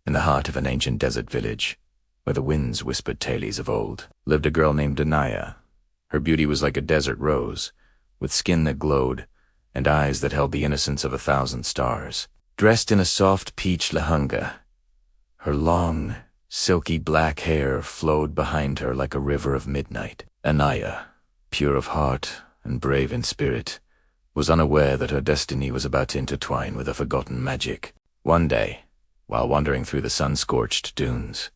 In the heart of an ancient desert village, where the winds whispered tales of old, lived a girl named Anaya. Her beauty was like a desert rose, with skin that glowed and eyes that held the innocence of 1,000 stars. Dressed in a soft peach lehanga, her long, silky black hair flowed behind her like a river of midnight. Anaya, pure of heart and brave in spirit, was unaware that her destiny was about to intertwine with a forgotten magic. One day, while wandering through the sun-scorched dunes,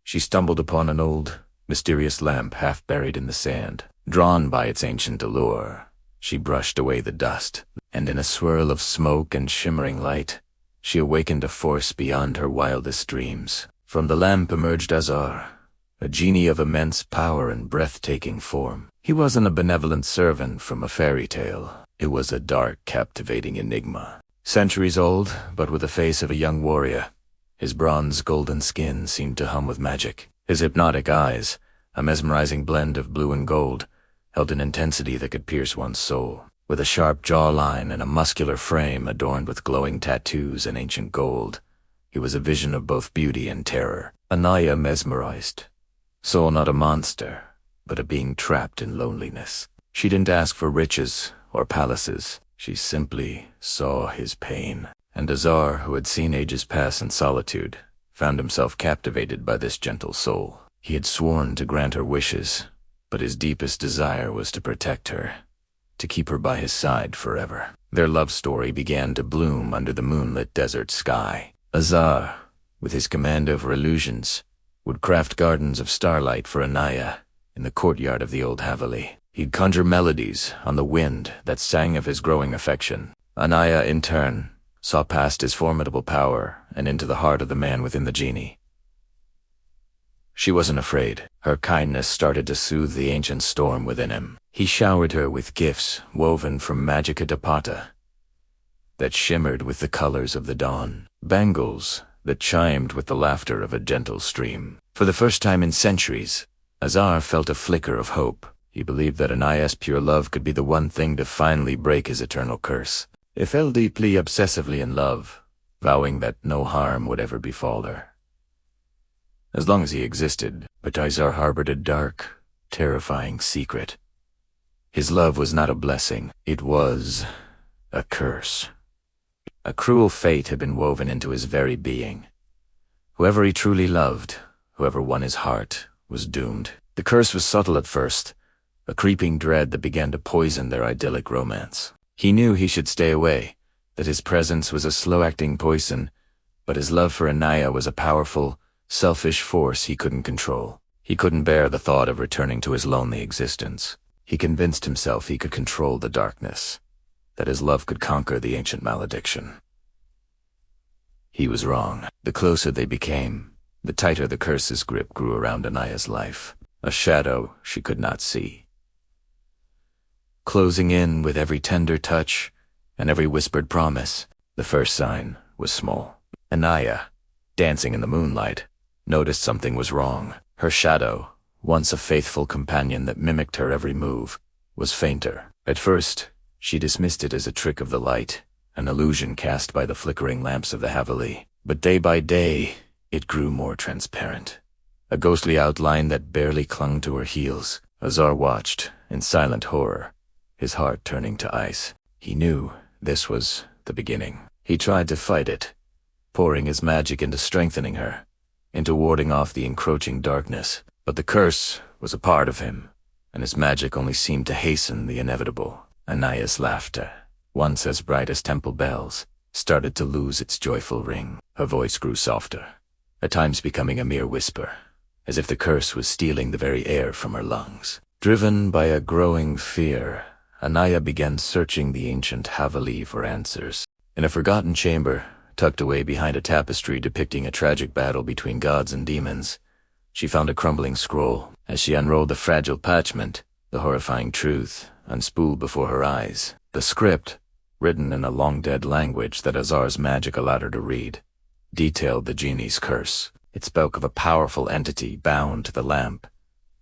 she stumbled upon an old, mysterious lamp half buried in the sand. Drawn by its ancient allure, she brushed away the dust, and in a swirl of smoke and shimmering light, she awakened a force beyond her wildest dreams. From the lamp emerged Azaar, a genie of immense power and breathtaking form. He wasn't a benevolent servant from a fairy tale. It was a dark, captivating enigma. Centuries old, but with the face of a young warrior. His bronze golden skin seemed to hum with magic. His hypnotic eyes, a mesmerizing blend of blue and gold, held an intensity that could pierce one's soul. With a sharp jawline and a muscular frame adorned with glowing tattoos and ancient gold, he was a vision of both beauty and terror. Anaya mesmerized, saw not a monster, but a being trapped in loneliness. She didn't ask for riches or palaces. She simply saw his pain. And Azaar, who had seen ages pass in solitude, found himself captivated by this gentle soul. He had sworn to grant her wishes, but his deepest desire was to protect her, to keep her by his side forever. Their love story began to bloom under the moonlit desert sky. Azaar, with his command over illusions, would craft gardens of starlight for Anaya in the courtyard of the old Haveli. He'd conjure melodies on the wind that sang of his growing affection. Anaya, in turn, saw past his formidable power and into the heart of the man within the genie. She wasn't afraid. Her kindness started to soothe the ancient storm within him. He showered her with gifts woven from magica de pata that shimmered with the colors of the dawn, bangles that chimed with the laughter of a gentle stream. For the first time in centuries, Azaar felt a flicker of hope. He believed that Anaya's pure love could be the one thing to finally break his eternal curse. He fell deeply, obsessively in love, vowing that no harm would ever befall her, as long as he existed. But Azaar harbored a dark, terrifying secret. His love was not a blessing. It was a curse. A cruel fate had been woven into his very being. Whoever he truly loved, whoever won his heart, was doomed. The curse was subtle at first, a creeping dread that began to poison their idyllic romance. He knew he should stay away, that his presence was a slow-acting poison, but his love for Anaya was a powerful, selfish force he couldn't control. He couldn't bear the thought of returning to his lonely existence. He convinced himself he could control the darkness, that his love could conquer the ancient malediction. He was wrong. The closer they became, the tighter the curse's grip grew around Anaya's life, a shadow she could not see, closing in with every tender touch and every whispered promise. The first sign was small. Anaya, dancing in the moonlight, noticed something was wrong. Her shadow, once a faithful companion that mimicked her every move, was fainter. At first, she dismissed it as a trick of the light, an illusion cast by the flickering lamps of the Haveli. But day by day, it grew more transparent, a ghostly outline that barely clung to her heels. Azaar watched, in silent horror, his heart turning to ice. He knew this was the beginning. He tried to fight it, pouring his magic into strengthening her, into warding off the encroaching darkness. But the curse was a part of him, and his magic only seemed to hasten the inevitable. Anaya's laughter, once as bright as temple bells, started to lose its joyful ring. Her voice grew softer, at times becoming a mere whisper, as if the curse was stealing the very air from her lungs. Driven by a growing fear, Anaya began searching the ancient Haveli for answers. In a forgotten chamber, tucked away behind a tapestry depicting a tragic battle between gods and demons, she found a crumbling scroll. As she unrolled the fragile parchment, the horrifying truth unspooled before her eyes. The script, written in a long-dead language that Azaar's magic allowed her to read, detailed the genie's curse. It spoke of a powerful entity bound to the lamp,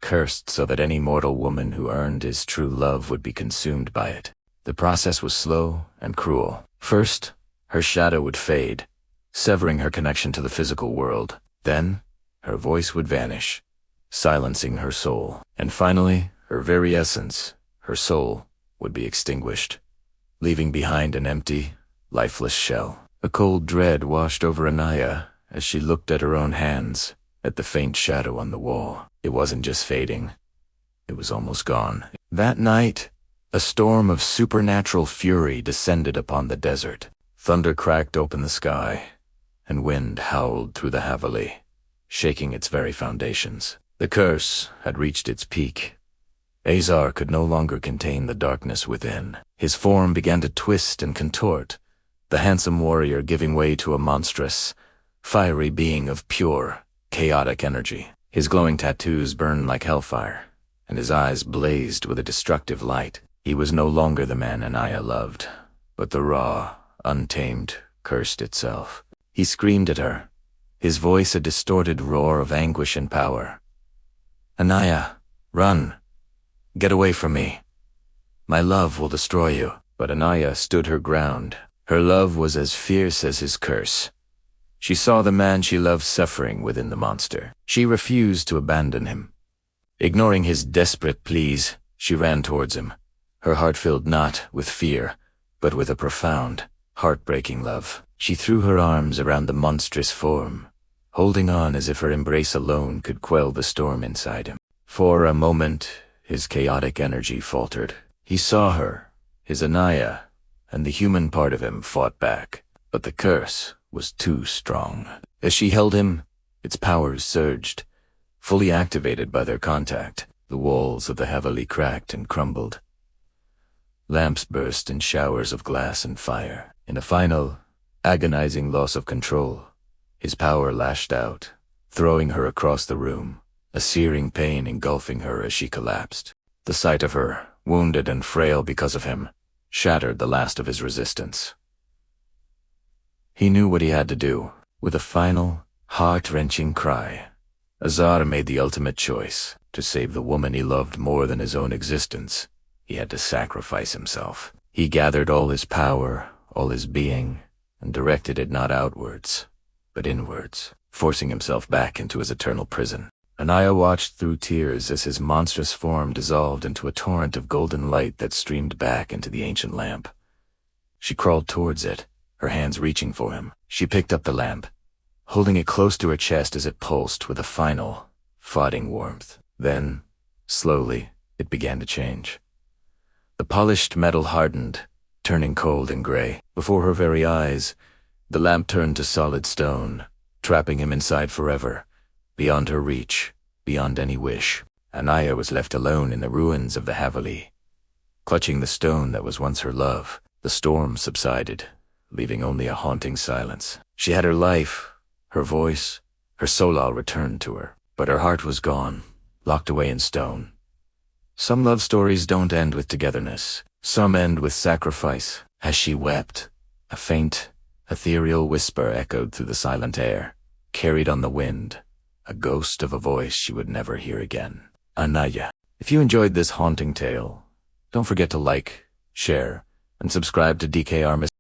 cursed so that any mortal woman who earned his true love would be consumed by it. The process was slow and cruel. First, her shadow would fade, severing her connection to the physical world. Then, her voice would vanish, silencing her soul. And finally, her very essence, her soul, would be extinguished, leaving behind an empty, lifeless shell. A cold dread washed over Anaya as she looked at her own hands, at the faint shadow on the wall. It wasn't just fading. It was almost gone. That night, a storm of supernatural fury descended upon the desert. Thunder cracked open the sky, and wind howled through the Haveli, shaking its very foundations. The curse had reached its peak. Azaar could no longer contain the darkness within. His form began to twist and contort, the handsome warrior giving way to a monstrous, fiery being of pure, chaotic energy. His glowing tattoos burned like hellfire, and his eyes blazed with a destructive light. He was no longer the man Anaya loved, but the raw, untamed, cursed itself. He screamed at her, his voice a distorted roar of anguish and power. "Anaya, run. Get away from me. My love will destroy you." But Anaya stood her ground. Her love was as fierce as his curse. She saw the man she loved suffering within the monster. She refused to abandon him. Ignoring his desperate pleas, she ran towards him, her heart filled not with fear, but with a profound, heartbreaking love. She threw her arms around the monstrous form, holding on as if her embrace alone could quell the storm inside him. For a moment, his chaotic energy faltered. He saw her, his Anaya, and the human part of him fought back. But the curse was too strong. As she held him, its powers surged, fully activated by their contact. The walls of the Haveli cracked and crumbled. Lamps burst in showers of glass and fire. In a final, agonizing loss of control, his power lashed out, throwing her across the room, a searing pain engulfing her as she collapsed. The sight of her, wounded and frail because of him, shattered the last of his resistance. He knew what he had to do. With a final, heart-wrenching cry, Azaar made the ultimate choice. To save the woman he loved more than his own existence, he had to sacrifice himself. He gathered all his power, all his being, and directed it not outwards, but inwards, forcing himself back into his eternal prison. Anaya watched through tears as his monstrous form dissolved into a torrent of golden light that streamed back into the ancient lamp. She crawled towards it, her hands reaching for him. She picked up the lamp, holding it close to her chest as it pulsed with a final, flooding warmth. Then, slowly, it began to change. The polished metal hardened, turning cold and gray. Before her very eyes, the lamp turned to solid stone, trapping him inside forever, beyond her reach, beyond any wish. Anaya was left alone in the ruins of the Haveli, clutching the stone that was once her love. The storm subsided, leaving only a haunting silence. She had her life, her voice, her soul all returned to her, but her heart was gone, locked away in stone. Some love stories don't end with togetherness. Some end with sacrifice. As she wept, a faint, ethereal whisper echoed through the silent air, carried on the wind, a ghost of a voice she would never hear again. Anaya. If you enjoyed this haunting tale, don't forget to like, share, and subscribe to DKR Mystica.